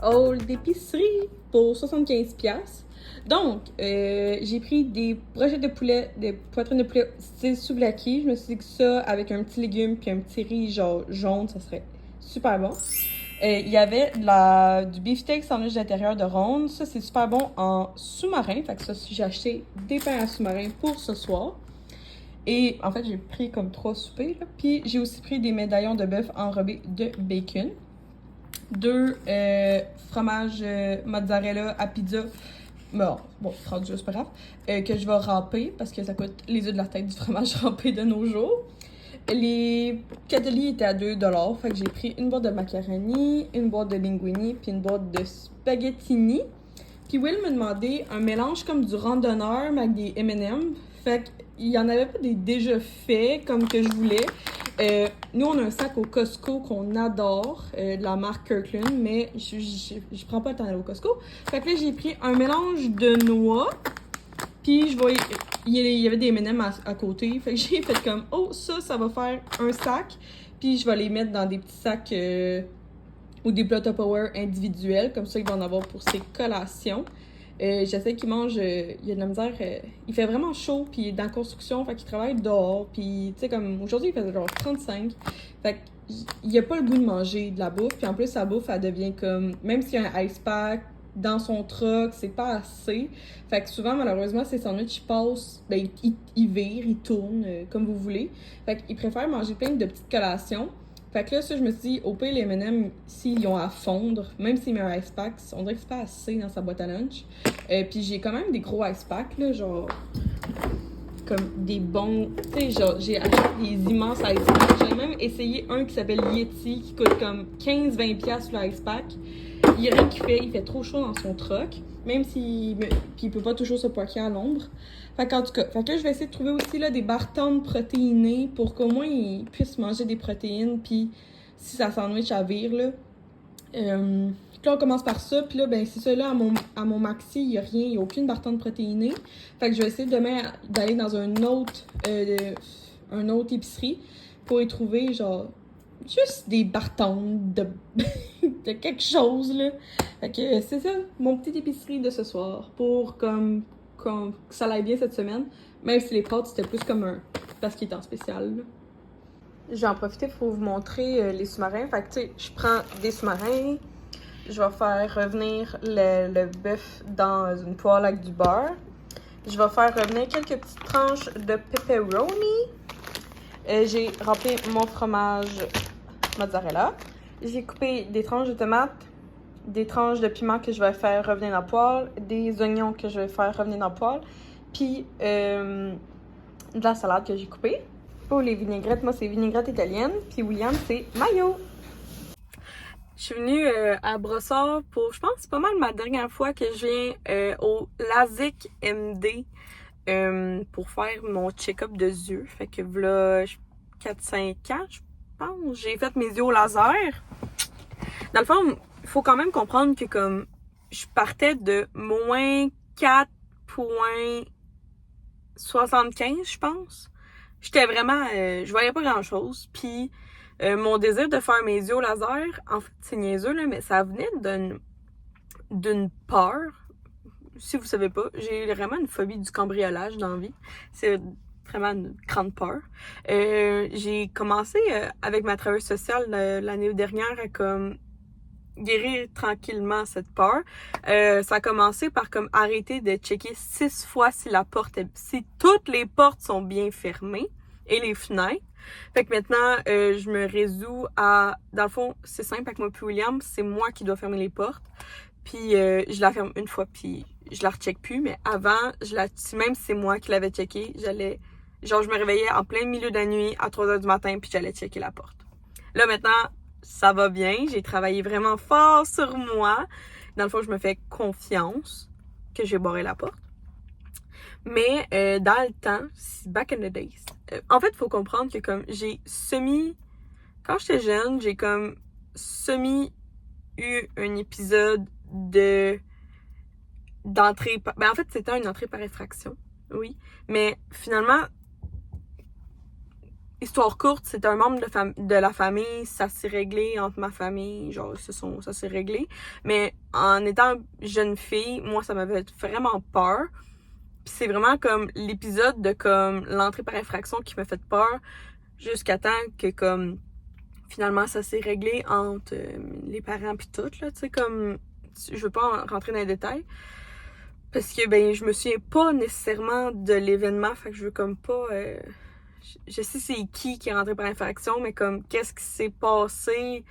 haul d'épicerie pour 75$. Donc, j'ai pris des brochettes de poulet, des poitrines de poulet style souvlaki. Je me suis dit que ça, avec un petit légume puis un petit riz genre jaune, ça serait super bon. Il y avait du beefsteak sandwich d'intérieur de ronde. Ça, c'est super bon en sous-marin. Fait que ça, j'ai acheté des pains à sous-marin pour ce soir. Et en fait, j'ai pris comme 3 soupers. Là. Puis j'ai aussi pris des médaillons de bœuf enrobés de bacon. 2 fromages mozzarella à pizza. Bon, rendu c'est pas grave. Que je vais râper parce que ça coûte les œufs de la tête du fromage râpé de nos jours. Les cannelli étaient à 2$. Fait que j'ai pris une boîte de macaroni, une boîte de linguini, puis une boîte de spaghettini. Puis Will m'a demandé un mélange comme du randonneur, mais avec des M&M. Fait qu'il y en avait pas des déjà faits comme que je voulais. Nous, on a un sac au Costco qu'on adore, de la marque Kirkland, mais je prends pas le temps d'aller au Costco. Fait que là, j'ai pris un mélange de noix. Puis je voyais, il y avait des M&M à côté. Fait que j'ai fait comme, oh, ça va faire un sac. Puis je vais les mettre dans des petits sacs ou des plats Tupperware individuels. Comme ça, il va en avoir pour ses collations. J'essaie qu'il mange, il y a de la misère. Il fait vraiment chaud, puis il est dans la construction, fait qu'il travaille dehors. Puis, tu sais, comme aujourd'hui, il faisait genre 35. Fait qu'il a pas le goût de manger de la bouffe. Puis en plus, sa bouffe, elle devient comme, même s'il y a un ice pack dans son truck, c'est pas assez. Fait que souvent, malheureusement, ces sandwichs passent, ben, ils virent, ils tournent, comme vous voulez. Fait qu'il préfère manger plein de petites collations. Fait que là, ça, je me suis dit, au pire, les M&M, s'ils ont à fondre, même s'il met un ice pack, on dirait que c'est pas assez dans sa boîte à lunch. Puis j'ai quand même des gros ice packs, là, genre, comme des bons, tu sais, genre, j'ai acheté des immenses ice packs. J'ai même essayé un qui s'appelle Yeti, qui coûte comme 15-20$ le ice pack. Il y a rien qui fait, il fait trop chaud dans son truck, même s'il puis il peut pas toujours se parquer à l'ombre. Fait qu'en tout cas, fait que là, je vais essayer de trouver aussi là, des bartons protéinés pour qu'au moins ils puissent manger des protéines, puis si ça sandwich à vire, là. Là, on commence par ça, puis là, ben c'est ça, là, à mon maxi, il n'y a rien, il n'y a aucune barton protéinée. Fait que je vais essayer demain d'aller dans un autre épicerie pour y trouver, genre, juste des bartons de, de quelque chose, là. Fait que c'est ça, mon petit épicerie de ce soir, pour comme que ça aille bien cette semaine. Même si les pâtes, c'était plus comme parce qu'il est en spécial, là. Je vais en profiter pour vous montrer les sous-marins. Fait que, tu sais, je prends des sous-marins. Je vais faire revenir le bœuf dans une poêle avec du beurre. Je vais faire revenir quelques petites tranches de pepperoni. J'ai rempli mon fromage mozzarella. J'ai coupé des tranches de tomates, des tranches de piment que je vais faire revenir dans la poêle, des oignons que je vais faire revenir dans la poêle, puis de la salade que j'ai coupée. Pour les vinaigrettes, moi c'est vinaigrette italienne, puis William c'est mayo. Je suis venue à Brossard pour, je pense, c'est pas mal ma dernière fois que je viens au LASIK MD pour faire mon check-up de yeux. Fait que voilà 4-5 ans, je pense, j'ai fait mes yeux au laser. Dans le fond, il faut quand même comprendre que comme je partais de moins 4,75, je pense. J'étais vraiment, je voyais pas grand-chose. Puis mon désir de faire mes yeux au laser, en fait, c'est niaiseux, là, mais ça venait d'une peur. Si vous savez pas, j'ai vraiment une phobie du cambriolage dans la vie. C'est vraiment une grande peur. J'ai commencé avec ma travailleuse sociale l'année dernière à comme guérir tranquillement cette peur. Ça a commencé par comme arrêter de checker 6 fois si si toutes les portes sont bien fermées et les fenêtres. Fait que maintenant, je me résous à... Dans le fond, c'est simple avec moi puis William, c'est moi qui dois fermer les portes. Puis je la ferme une fois, puis je la recheck plus. Mais avant, même si c'est moi qui l'avais checké, genre, je me réveillais en plein milieu de la nuit à 3h du matin, puis j'allais checker la porte. Là, maintenant, ça va bien. J'ai travaillé vraiment fort sur moi. Dans le fond, je me fais confiance que je vais barrer la porte. Mais dans le temps, back in the days, en fait, il faut comprendre que comme quand j'étais jeune, j'ai comme eu un épisode d'entrée, en fait, c'était une entrée par effraction, oui. Mais finalement, histoire courte, c'est un membre de la famille, ça s'est réglé entre ma famille, genre ça s'est réglé. Mais en étant jeune fille, moi ça m'avait vraiment peur. Puis c'est vraiment comme l'épisode de comme l'entrée par infraction qui m'a fait peur jusqu'à temps que comme finalement ça s'est réglé entre les parents puis tout là, tu sais comme je veux pas rentrer dans les détails parce que ben je me souviens pas nécessairement de l'événement, fait que je veux comme pas je sais c'est qui est rentré par infraction, mais comme qu'est-ce qui s'est passé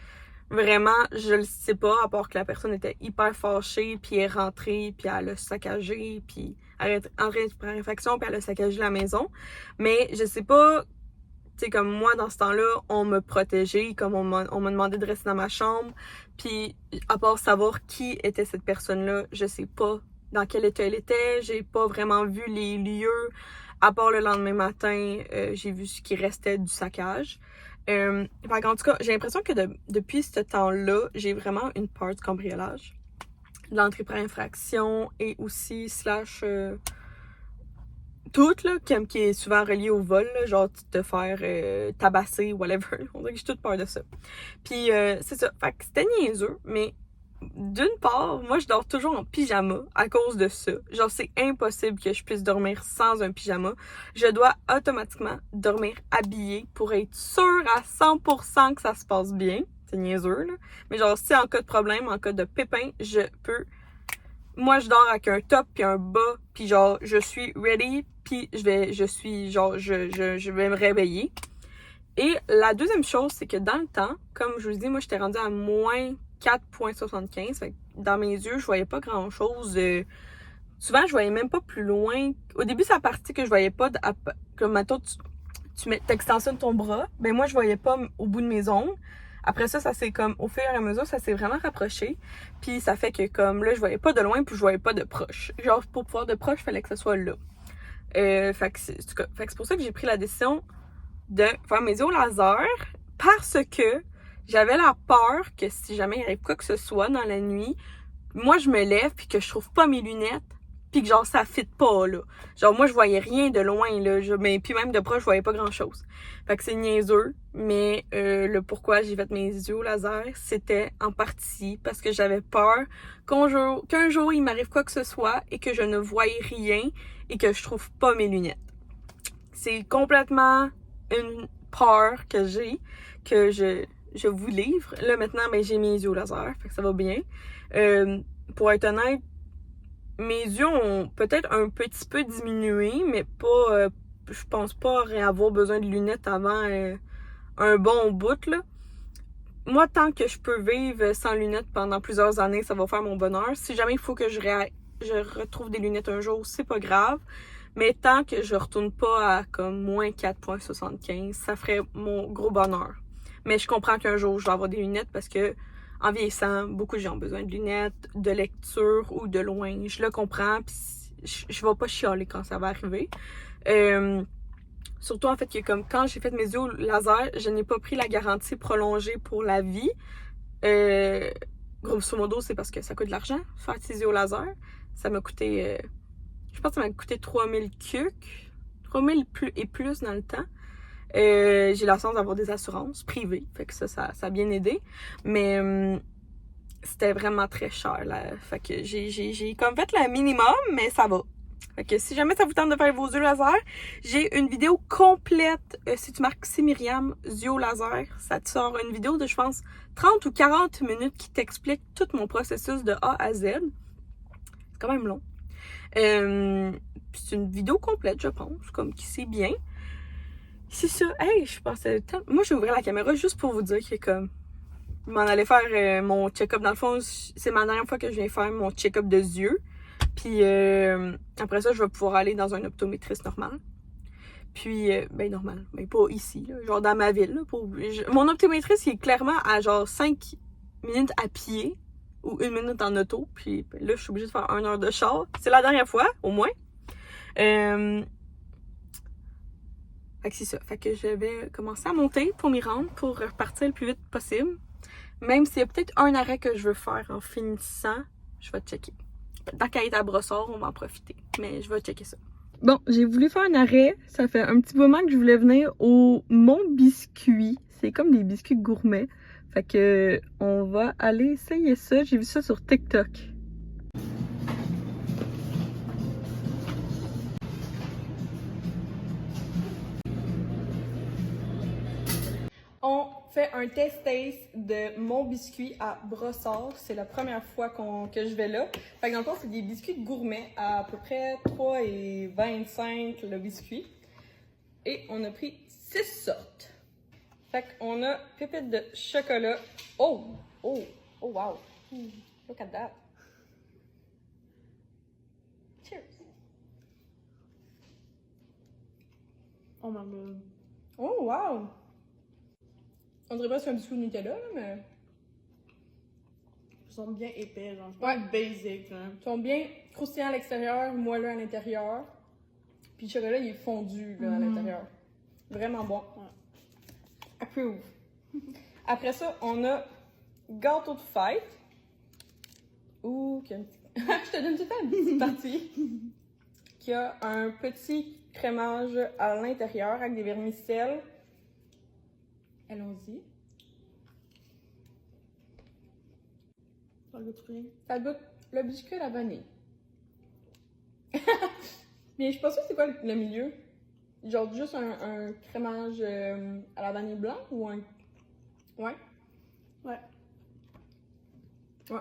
vraiment, je le sais pas, à part que la personne était hyper fâchée, puis elle est rentrée, puis elle a saccagé, puis elle est entrée par infraction, puis elle a saccagé la maison. Mais je sais pas, tu sais, comme moi, dans ce temps-là, on me protégeait, comme on m'a demandé de rester dans ma chambre, puis à part savoir qui était cette personne-là, je sais pas dans quel état elle était, j'ai pas vraiment vu les lieux, à part le lendemain matin, j'ai vu ce qui restait du saccage. En tout cas, j'ai l'impression que depuis ce temps-là, j'ai vraiment une peur du cambriolage, de l'entrée par infraction et aussi slash tout là, qui est souvent relié au vol, là, genre te faire tabasser, whatever. On dirait que j'ai toute peur de ça. Puis c'est ça, fait que c'était niaiseux, mais d'une part, moi je dors toujours en pyjama à cause de ça. Genre c'est impossible que je puisse dormir sans un pyjama. Je dois automatiquement dormir habillée pour être sûre à 100% que ça se passe bien. C'est niaiseux là. Mais genre si en cas de problème, en cas de pépin, je peux... Moi je dors avec un top puis un bas puis genre je suis ready puis je vais me réveiller. Et la deuxième chose, c'est que dans le temps, comme je vous dis, moi j'étais rendue à moins 4,75. Fait que dans mes yeux, je voyais pas grand chose. Souvent, je voyais même pas plus loin. Au début, ça a parti que je voyais pas. Comme maintenant, t'extensionnes ton bras. Ben moi, je voyais pas au bout de mes ongles. Après ça c'est comme au fur et à mesure, ça s'est vraiment rapproché. Puis ça fait que comme là, je voyais pas de loin, puis je voyais pas de proche. Genre, pour pouvoir de proche, il fallait que ça soit là. Fait que c'est pour ça que j'ai pris la décision de faire mes yeux au laser parce que j'avais la peur que si jamais il arrive quoi que ce soit dans la nuit, moi je me lève puis que je trouve pas mes lunettes puis que genre ça fit pas là. Genre moi je voyais rien de loin là, mais puis même de proche je voyais pas grand chose. Fait que c'est niaiseux, mais le pourquoi j'ai fait mes yeux au laser, c'était en partie parce que j'avais peur qu'un jour il m'arrive quoi que ce soit et que je ne voyais rien et que je trouve pas mes lunettes. C'est complètement une peur que j'ai, que je vous livre. Là, maintenant, ben, j'ai mes yeux au laser, fait que ça va bien. Pour être honnête, mes yeux ont peut-être un petit peu diminué, mais pas... je pense pas avoir besoin de lunettes avant un bon bout, là. Moi, tant que je peux vivre sans lunettes pendant plusieurs années, ça va faire mon bonheur. Si jamais il faut que je retrouve des lunettes un jour, c'est pas grave. Mais tant que je retourne pas à comme moins 4,75, ça ferait mon gros bonheur. Mais je comprends qu'un jour, je vais avoir des lunettes parce que en vieillissant, beaucoup de gens ont besoin de lunettes, de lecture ou de loin. Je le comprends, puis je vais pas chialer quand ça va arriver. Surtout en fait que comme quand j'ai fait mes yeux au laser, je n'ai pas pris la garantie prolongée pour la vie. Grosso modo, c'est parce que ça coûte de l'argent, faire ses yeux au laser. Ça m'a coûté... je pense que ça m'a coûté 3000 cucs, 3000 et plus dans le temps. J'ai la chance d'avoir des assurances privées, fait que ça a bien aidé. Mais c'était vraiment très cher, là. Fait que j'ai comme fait le minimum, mais ça va. Fait que si jamais ça vous tente de faire vos yeux laser, j'ai une vidéo complète. Si tu marques c'est Myriam, yeux laser, ça te sort une vidéo de, je pense, 30 ou 40 minutes qui t'explique tout mon processus de A à Z. C'est quand même long. C'est une vidéo complète, je pense, comme qui sait bien. C'est ça. Hey, je pensais... Moi, j'ai ouvert la caméra juste pour vous dire que comme... Je m'en allais faire mon check-up. Dans le fond, c'est ma dernière fois que je viens faire mon check-up de yeux. Puis après ça, je vais pouvoir aller dans un optométriste normal. Puis, ben normal, mais pas ici, là, genre dans ma ville. Là, mon optométriste, il est clairement à genre 5 minutes à pied ou 1 minute en auto. Puis là, je suis obligée de faire 1 heure de char. C'est la dernière fois, au moins. Fait que c'est ça. Fait que je vais commencer à monter pour m'y rendre, pour repartir le plus vite possible. Même s'il y a peut-être un arrêt que je veux faire en finissant, je vais checker. Tant qu'à être à Brossard, on va en profiter. Mais je vais checker ça. Bon, j'ai voulu faire un arrêt. Ça fait un petit moment que je voulais venir au Mont Biscuit. C'est comme des biscuits gourmets. Fait que on va aller essayer ça. J'ai vu ça sur TikTok. On fait un taste de Mon Biscuit à Brossard. C'est la première fois que je vais là. Fait que dans le fond, c'est des biscuits gourmets à peu près 3,25 le biscuit. Et on a pris 6 sortes. Fait qu'on a pépites de chocolat. Oh! Oh! Oh wow! Look at that! Cheers! Oh my god. Oh wow! On dirait pas que c'est un biscuit de Nutella, là, mais... Ils sont bien épais, genre. C'est pas basic, hein. Ils sont bien croustillants à l'extérieur, moelleux à l'intérieur. Puis le chocolat, il est fondu, là, à l'intérieur. Vraiment bon. Ouais. Approve. Après ça, on a gâteau de fête. Ouh, qui a un petit... Je te donne tout le temps une petite partie. Qui a un petit crémage à l'intérieur avec des vermicelles. Allons-y. Ça goûte rien. Ça goûte le biscuit à la vanille. Mais je suis pas sûre c'est quoi le milieu. Genre juste un crémage à la vanille blanc ou un... Ouais. Ouais. Ouais.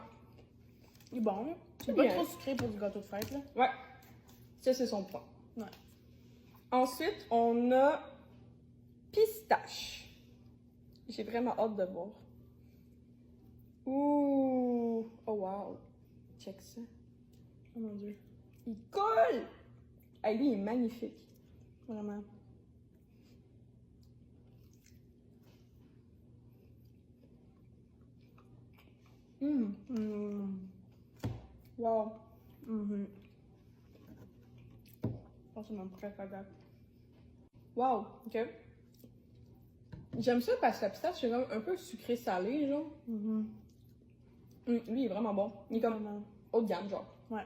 Il est bon, là. C'est bien. pas trop sucré pour du gâteau de fête, là. Ouais. Ça, c'est son point. Ouais. Ensuite, on a pistache. J'ai vraiment hâte de voir. Ouh! Oh wow! Check ça. Oh mon dieu. Il colle! Ah, lui, il est magnifique. Vraiment. Wow! Je pense que c'est mon préféré. Wow! Ok. J'aime ça parce que la pistache, c'est comme un peu sucré-salé, genre. Lui, il est vraiment bon. Il est comme Vraiment. haut de gamme, genre. Ouais.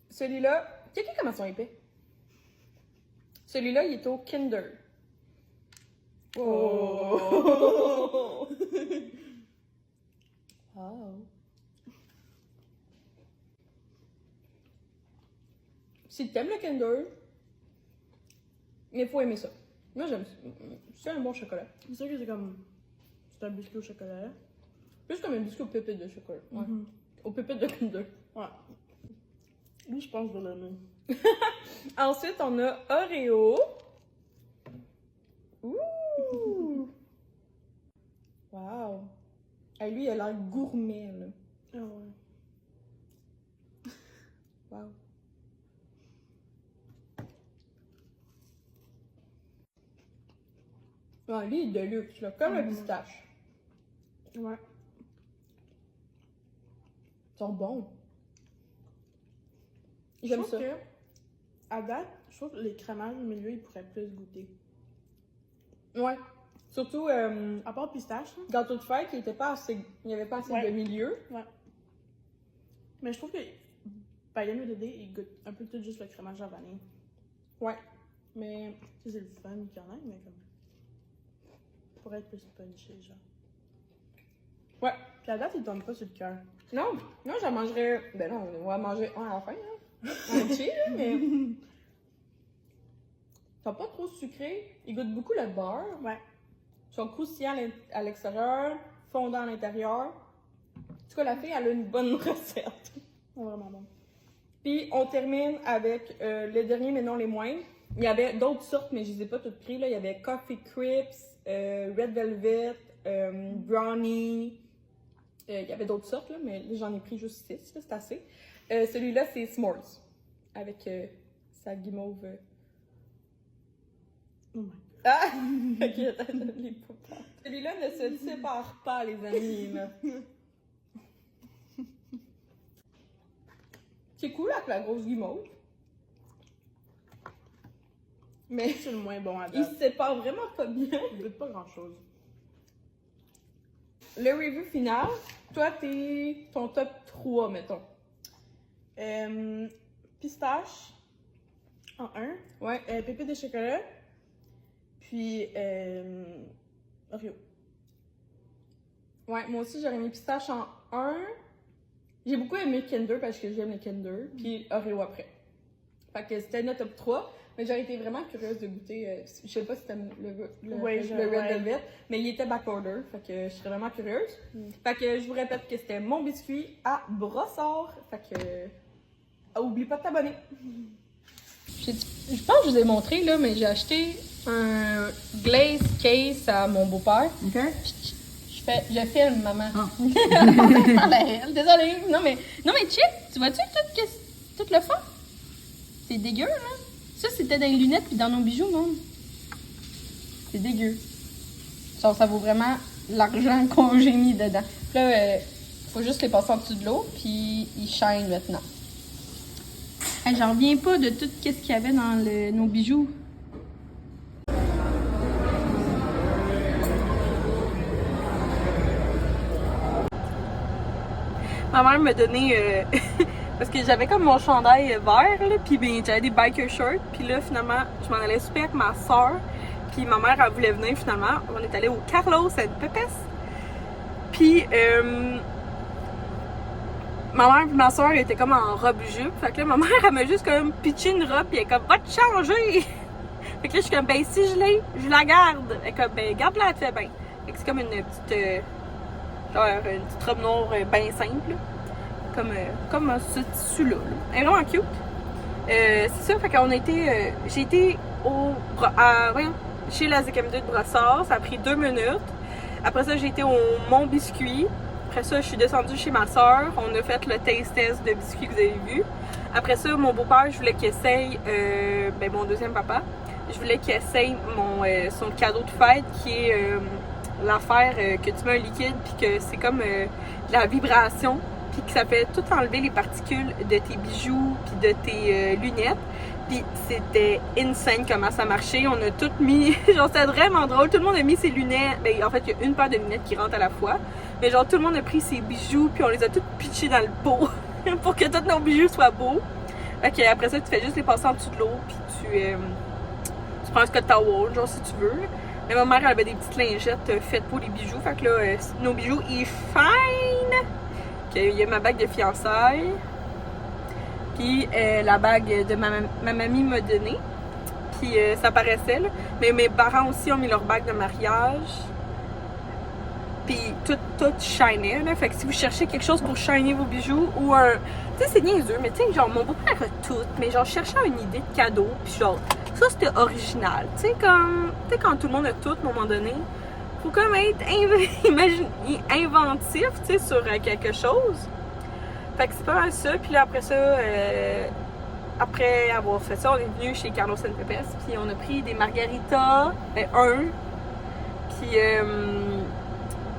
Celui-là, checkez comment ils sont épais. Celui-là, il est au Kinder. Oh! Wow! Si t'aimes le Kinder, il faut aimer ça. Moi, j'aime ça. C'est un bon chocolat. C'est sûr que c'est comme. C'est un biscuit au chocolat. Plus comme un biscuit aux pépites de chocolat. Ouais. Aux pépites de Kinder. Ouais. Lui, je pense que je vais l'aimer. Ensuite, on a Oreo. Ouh! Wow! Hey, lui, il a l'air gourmet, là. Ah ouais. Wow! Ouais, lui, il est de luxe, là, comme le pistache. Ouais. Ils sont bons. Je J'aime trouve ça. que, à date, je trouve que les crémages au milieu, ils pourraient plus goûter. Ouais. Surtout, À part pistache, là. gâteau de fête, il n'y avait pas assez Ouais. de milieu. Ouais. Mais je trouve que Pagan et Dédé, ils goûtent un peu tout juste le crémage à vanille. Ouais. Mais, Tu sais, c'est le fun qu'il y en a, mais comme. Pourrait être plus punché, genre. ouais. Puis à date, ils tombent pas sur le cœur. Non, non, j'en mangerais. Ben non, on va manger un à la fin, hein. Entier, là, mais. Ils sont pas trop sucrés. Ils goûtent beaucoup le beurre. Ouais. Ils sont croustillants à l'extérieur, fondants à l'intérieur. En tout cas, la fille, elle a une bonne recette. C'est vraiment bon. Puis, on termine avec le dernier, mais non les moindres. Il y avait d'autres sortes, mais je les ai pas toutes pris. Là. Il y avait Coffee Crisps, Red Velvet, Brownie. Il y avait d'autres sortes, là, mais là, j'en ai pris juste 6, c'est assez. Celui-là, c'est S'mores, avec sa guimauve. Oh my god. Ah! Ok, les poupas. Celui-là ne se sépare pas, les amis. Là. C'est cool avec la grosse guimauve. Mais C'est le moins bon à il date. se sépare vraiment pas bien. Il goûte pas grand chose. Le review final, toi, t'es ton top 3, mettons. Pistache, En un. Ouais. Pépé de chocolat. Puis, Oreo. Ouais, moi aussi, j'aurais mis pistache en 1. J'ai beaucoup aimé Kinder parce que j'aime les Kinder. Puis Oreo après. Fait que c'était notre top 3. Mais j'aurais été vraiment curieuse de goûter. Je sais pas si c'était le Red Velvet, mais il était backorder. Fait que je serais vraiment curieuse. Fait que je vous répète que c'était mon biscuit à brossard. Fait que. Oublie pas de t'abonner. Je pense que je vous ai montré, là, mais j'ai acheté un glaze case à mon beau-père. OK. Je filme, maman. Ah. Désolée. Non, mais check, tu vois-tu tout le fond? C'est dégueu, là. Ça, c'était dans les lunettes puis dans nos bijoux, non? C'est dégueu. Genre, ça vaut vraiment l'argent qu'on j'ai mis dedans. Puis là, faut juste les passer en dessous de l'eau, puis ils shine maintenant. Hey, j'en reviens pas de tout ce qu'il y avait dans nos bijoux. Ma mère m'a donné parce que j'avais comme mon chandail vert là, puis ben j'avais des biker shirts, puis là finalement je m'en allais super avec ma soeur, puis ma mère elle voulait venir finalement, on est allé au Carlos and Pepes, puis ma mère et ma soeur étaient comme en robe jupe, fait que là ma mère elle m'a juste comme pitché une robe, puis elle est comme va te changer, fait que là je suis comme ben si je l'ai, je la garde, elle est comme ben garde-la, elle fait bien, fait que c'est comme une petite genre une petite robe noire bien simple, comme ce tissu-là. Elle est vraiment cute. C'est ça, fait qu'on a été. J'ai été chez la ZKM2 de Brossard, ça a pris 2 minutes. Après ça, j'ai été au Mont Biscuit. Après ça, je suis descendue chez ma soeur. On a fait le taste test de biscuits que vous avez vu. Après ça, mon beau-père, je voulais qu'il essaye, mon deuxième papa, je voulais qu'il essaye son cadeau de fête qui est l'affaire que tu mets un liquide puis que c'est comme de la vibration puis que ça fait tout enlever les particules de tes bijoux puis de tes lunettes. Puis c'était insane comment ça marchait. On a tout mis, genre c'était vraiment drôle. Tout le monde a mis ses lunettes. Ben en fait, il y a une paire de lunettes qui rentre à la fois. Mais genre tout le monde a pris ses bijoux puis on les a tous pitchés dans le pot pour que tous nos bijoux soient beaux. Fait que après ça, tu fais juste les passer en dessous de l'eau puis tu prends un Scott Towel, genre si tu veux. Mais ma mère elle avait des petites lingettes faites pour les bijoux. Fait que là, nos bijoux, ils shine. Il y a ma bague de fiançailles. Puis la bague de ma mamie m'a donnée. Puis ça paraissait, là. Mais mes parents aussi ont mis leur bague de mariage. Puis tout shinait, là. Fait que si vous cherchez quelque chose pour shiner vos bijoux ou un... Tu sais, c'est niaiseux, mais tu sais, genre, mon beau-père a tout. Mais genre, je cherchais une idée de cadeau. Puis genre, ça, c'était original. Tu sais, comme... Tu sais, quand tout le monde a tout, à un moment donné, faut comme être inventif, tu sais, sur quelque chose. Fait que c'est pas mal ça. Puis là, après ça, après avoir fait ça, on est venu chez Carlos and Pepes. Puis on a pris des margaritas, Puis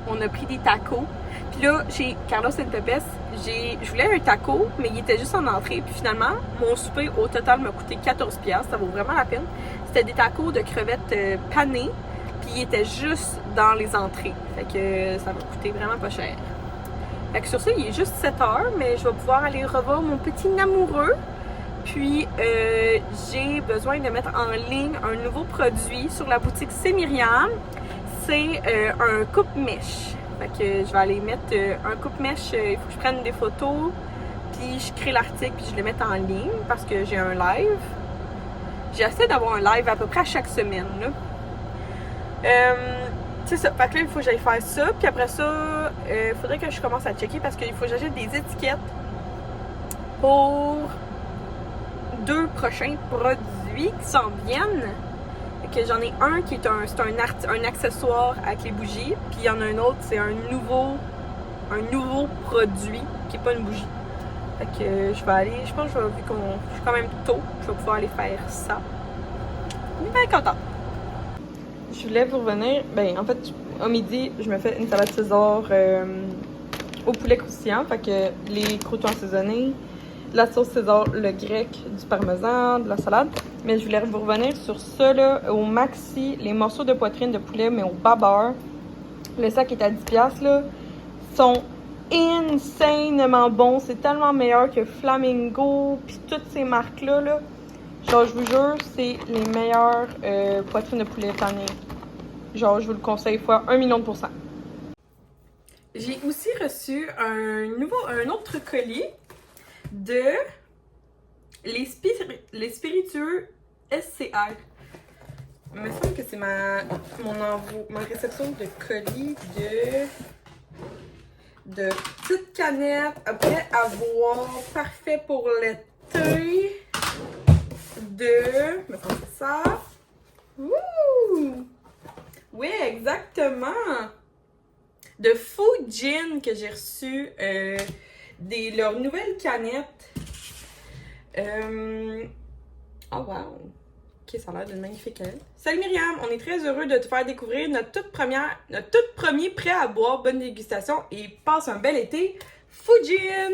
on a pris des tacos. Puis là, chez Carlos and Pepes, je voulais un taco, mais il était juste en entrée. Puis finalement, mon souper au total m'a coûté 14$. Ça vaut vraiment la peine. C'était des tacos de crevettes panées. Puis il était juste dans les entrées. Fait que ça m'a coûté vraiment pas cher. Fait que sur ça, il est juste 7h, mais je vais pouvoir aller revoir mon petit amoureux. Puis, j'ai besoin de mettre en ligne un nouveau produit sur la boutique C'est Myriam. C'est un coupe-mèche. Fait que je vais aller mettre un coupe-mèche. Il faut que je prenne des photos. Puis, je crée l'article puis je le mette en ligne parce que j'ai un live. J'essaie d'avoir un live à peu près à chaque semaine, là. C'est ça. Fait que là, il faut que j'aille faire ça. Puis après ça, il faudrait que je commence à checker parce qu'il faut que j'achète des étiquettes pour 2 prochains produits qui s'en viennent. Fait que j'en ai un qui est un accessoire avec les bougies. Puis il y en a un autre, c'est un nouveau produit qui n'est pas une bougie. Fait que je vais aller, je pense que vu qu'on je suis quand même tôt, je vais pouvoir aller faire ça. Je suis bien contente. Je voulais vous revenir, en fait, au midi, je me fais une salade César au poulet croustillant. Fait que les croûtons assaisonnés, la sauce César, le grec, du parmesan, de la salade. Mais je voulais vous revenir sur ça, là, au maxi, les morceaux de poitrine de poulet, mais au bas beurre. Le sac est à 10$, là. Sont insanement bons. C'est tellement meilleur que Flamingo, puis toutes ces marques-là, là. Genre, je vous jure, c'est les meilleures poitrines de poulet panées. Genre, je vous le conseille fois 1 000 000%. J'ai aussi reçu un autre colis de les spiritueux SCR. Il me semble que c'est ma réception de colis de petites canettes après avoir parfait pour l'été me semble que c'est ça. Ouh! Oui, exactement! De Fujin que j'ai reçu leurs nouvelles canettes. Oh wow! Ok, ça a l'air d'une magnifique canette. Salut Myriam, on est très heureux de te faire découvrir notre tout premier prêt à boire. Bonne dégustation et passe un bel été. Fujin!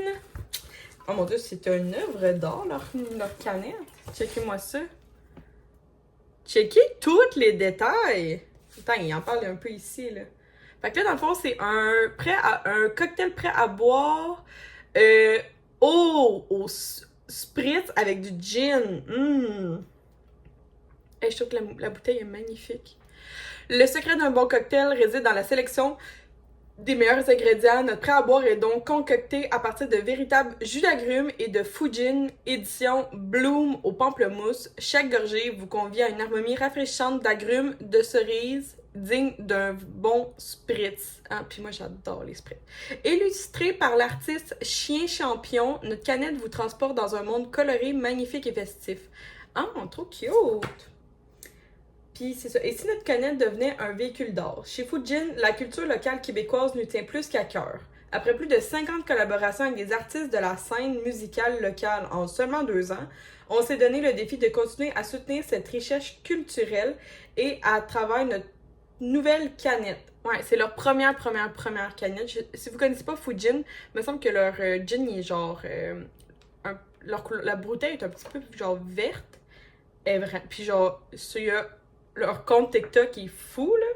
Oh mon dieu, c'est une œuvre d'art leur canette. Checkez-moi ça. Checkez tous les détails. Attends, il en parle un peu ici là. Fait que là, dans le fond, c'est un cocktail prêt à boire au spritz avec du gin. Hey, je trouve que la bouteille est magnifique. Le secret d'un bon cocktail réside dans la sélection des meilleurs ingrédients. Notre prêt à boire est donc concocté à partir de véritables jus d'agrumes et de Fujin édition Bloom au pamplemousse. Chaque gorgée vous convie à une harmonie rafraîchissante d'agrumes, de cerises, digne d'un bon spritz. Ah, puis moi j'adore les spritz. Illustré par l'artiste Chien Champion, notre canette vous transporte dans un monde coloré, magnifique et festif. Ah, trop cute! Puis c'est ça. Et si notre canette devenait un véhicule d'art? Chez Fujin, la culture locale québécoise nous tient plus qu'à cœur. Après plus de 50 collaborations avec des artistes de la scène musicale locale en seulement 2 ans, on s'est donné le défi de continuer à soutenir cette richesse culturelle et à travers notre nouvelle canette. Ouais, c'est leur première canette. Si vous connaissez pas Fujin, il me semble que leur gin est genre... la bouteille est un petit peu genre verte. Et vrai. Puis genre, il y a leur compte TikTok est fou, là.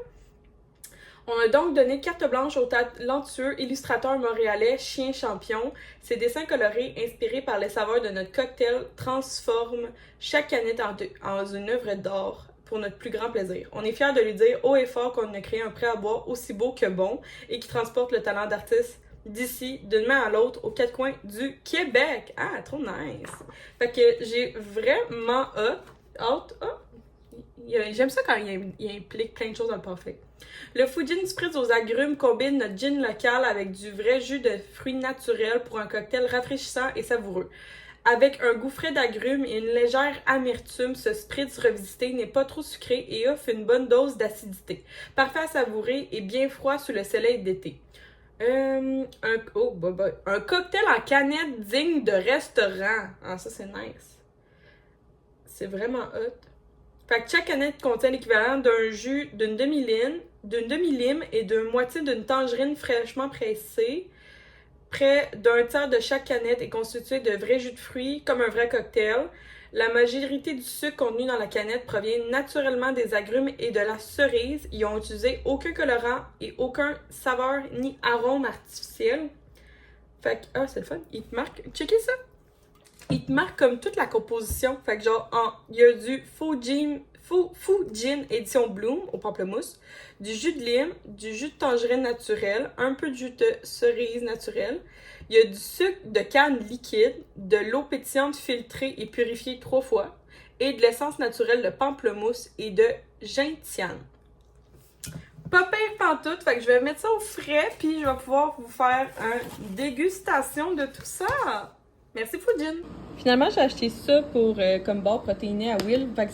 On a donc donné carte blanche au talentueux illustrateur montréalais Chien Champion. Ses dessins colorés, inspirés par les saveurs de notre cocktail, transforment chaque canette en une œuvre d'art pour notre plus grand plaisir. On est fiers de lui dire haut et fort qu'on a créé un prêt à boire aussi beau que bon et qui transporte le talent d'artiste d'ici, d'une main à l'autre, aux 4 coins du Québec. Ah, trop nice! Fait que j'ai vraiment hâte. J'aime ça quand il implique plein de choses dans le parfait. Le Fujin Spritz aux agrumes combine notre gin local avec du vrai jus de fruits naturels pour un cocktail rafraîchissant et savoureux. Avec un goût frais d'agrumes et une légère amertume, ce spritz revisité n'est pas trop sucré et offre une bonne dose d'acidité. Parfait à savourer et bien froid sous le soleil d'été. Un cocktail en canette digne de restaurant. Ah, ça c'est nice. C'est vraiment hot. Fait que chaque canette contient l'équivalent d'un jus d'une demi-lime et de moitié d'une tangerine fraîchement pressée. Près d'un tiers de chaque canette est constitué de vrais jus de fruits, comme un vrai cocktail. La majorité du sucre contenu dans la canette provient naturellement des agrumes et de la cerise. Ils ont utilisé aucun colorant et aucun saveur ni arôme artificiel. Fait que, c'est le fun. Il te marque. Checkez ça! Il te marque comme toute la composition. Fait que genre, il y a du Fujin édition Bloom au pamplemousse, du jus de lime, du jus de tangerine naturel, un peu de jus de cerise naturel. Il y a du sucre de canne liquide, de l'eau pétillante filtrée et purifiée 3 fois, et de l'essence naturelle de pamplemousse et de gentiane. Pas pire pantoute, fait que je vais mettre ça au frais, puis je vais pouvoir vous faire une dégustation de tout ça. Merci Fujin! Finalement, j'ai acheté ça pour comme barre protéinée à Will. Fait que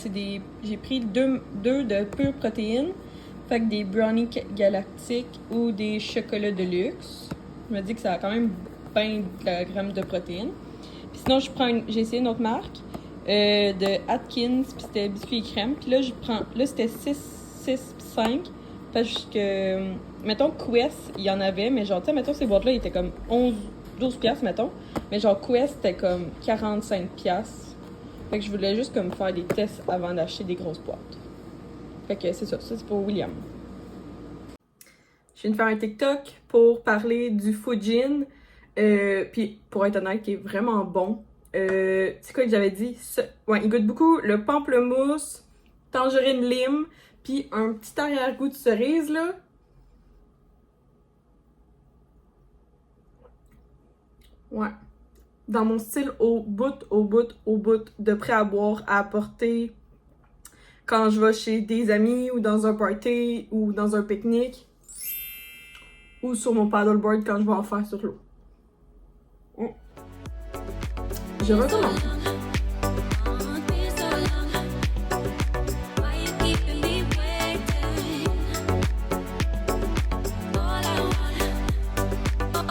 j'ai pris deux de pure protéine. Fait que des brownies galactiques ou des chocolats de luxe. Je me dis que ça a quand même 20 grammes de protéines. Puis sinon, j'ai essayé une autre marque de Atkins, puis c'était biscuit et crème. Puis là, c'était 6 puis 5. Parce que, mettons, Quest, il y en avait, mais genre, tu sais, mettons, ces boîtes-là, ils étaient comme 12 piastres, mettons. Mais genre, Quest, c'était comme 45 piastres. Fait que je voulais juste comme faire des tests avant d'acheter des grosses boîtes. Fait que c'est ça. Ça, c'est pour William. Je viens de faire un TikTok pour parler du Fujin. Puis, pour être honnête, qui est vraiment bon. c'est quoi que j'avais dit? Ouais, il goûte beaucoup le pamplemousse, tangerine lime, puis un petit arrière-goût de cerise, là. Ouais. Dans mon style au bout, de prêt à boire, à apporter quand je vais chez des amis ou dans un party ou dans un pique-nique ou sur mon paddleboard quand je vais en faire sur l'eau. Je recommande.